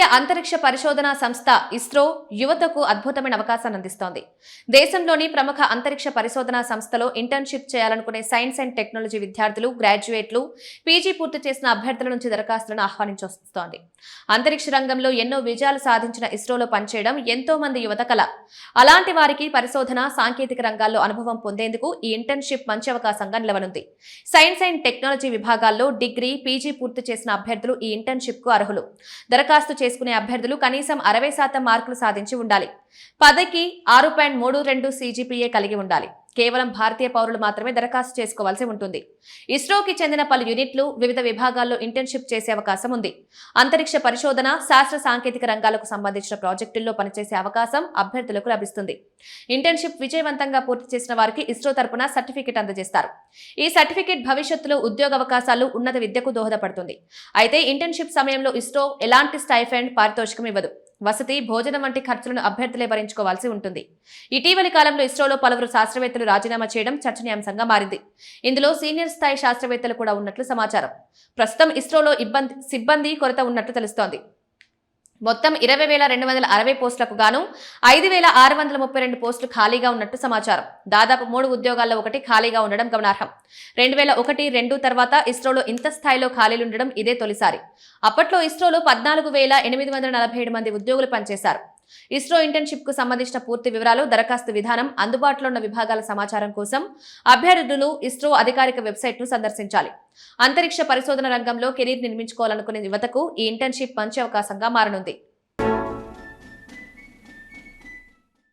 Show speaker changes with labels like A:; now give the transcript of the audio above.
A: భారతీయ అంతరిక్ష పరిశోధనా సంస్థ ఇస్రో యువతకు అద్భుతమైన అవకాశాన్ని అందిస్తోంది. దేశంలోని ప్రముఖ అంతరిక్ష పరిశోధనా సంస్థలో ఇంటర్న్షిప్ చేయాలనుకునే సైన్స్ అండ్ టెక్నాలజీ విద్యార్థులు, గ్రాడ్యుయేట్లు, పీజీ పూర్తి చేసిన అభ్యర్థుల నుంచి దరఖాస్తులను ఆహ్వానించొస్తోంది. అంతరిక్ష రంగంలో ఎన్నో విజయాలు సాధించిన ఇస్రోలో పనిచేయడం ఎంతో మంది యువత కల. అలాంటి వారికి పరిశోధన, సాంకేతిక రంగాల్లో అనుభవం పొందేందుకు ఈ ఇంటర్న్షిప్ మంచి అవకాశంగా నిలవనుంది. సైన్స్ అండ్ టెక్నాలజీ విభాగాల్లో డిగ్రీ, పీజీ పూర్తి చేసిన అభ్యర్థులు ఈ ఇంటర్న్షిప్ కు అర్హులు. దరఖాస్తు చేసుకునే అభ్యర్థులు కనీసం 60% మార్కులు సాధించి ఉండాలి. 10కి 6.32 CGPA కలిగి ఉండాలి. కేవలం భారతీయ పౌరులు మాత్రమే దరఖాస్తు చేసుకోవాల్సి ఉంటుంది. ఇస్రోకి చెందిన పలు యూనిట్లు వివిధ విభాగాల్లో ఇంటర్న్షిప్ చేసే అవకాశం ఉంది. అంతరిక్ష పరిశోధన, శాస్త్ర సాంకేతిక రంగాలకు సంబంధించిన ప్రాజెక్టుల్లో పనిచేసే అవకాశం అభ్యర్థులకు లభిస్తుంది. ఇంటర్న్షిప్ విజయవంతంగా పూర్తి చేసిన వారికి ఇస్రో తరపున సర్టిఫికెట్ అందజేస్తారు. ఈ సర్టిఫికెట్ భవిష్యత్తులో ఉద్యోగ అవకాశాలు, ఉన్నత విద్యకు దోహదపడుతుంది. అయితే ఇంటర్న్షిప్ సమయంలో ఇస్రో ఎలాంటి స్టైఫండ్, పారితోషికం ఇవ్వదు. వసతి, భోజనం వంటి ఖర్చులను అభ్యర్థులే భరించుకోవాల్సి ఉంటుంది. ఇటీవలి కాలంలో ఇస్రోలో పలువురు శాస్త్రవేత్తలు రాజీనామా చేయడం చర్చనీయాంశంగా మారింది. ఇందులో సీనియర్ స్థాయి శాస్త్రవేత్తలు కూడా ఉన్నట్లు సమాచారం. ప్రస్తుతం ఇస్రోలో సిబ్బంది కొరత ఉన్నట్లు తెలుస్తోంది. మొత్తం 20,260 పోస్టులకు గాను 5,632 పోస్టులు ఖాళీగా ఉన్నట్టు సమాచారం. దాదాపు 3 ఉద్యోగాల్లో ఒకటి ఖాళీగా ఉండడం గమనార్హం. 2001-2 తర్వాత ఇస్రోలో ఇంత స్థాయిలో ఖాళీలుండడం ఇదే తొలిసారి. అప్పట్లో ఇస్రోలో 14,847 మంది ఉద్యోగులు పనిచేశారు. ఇస్రో ఇంటర్న్షిప్ కు సంబంధించిన పూర్తి వివరాలు, దరఖాస్తు విధానం, అందుబాటులో ఉన్న విభాగాల సమాచారం కోసం అభ్యర్థులు ఇస్రో అధికారిక వెబ్సైట్ ను సందర్శించాలి. అంతరిక్ష పరిశోధన రంగంలో కెరీర్ నిర్మించుకోవాలనుకునే యువతకు ఈ ఇంటర్న్షిప్ మంచి అవకాశంగా మారనుంది.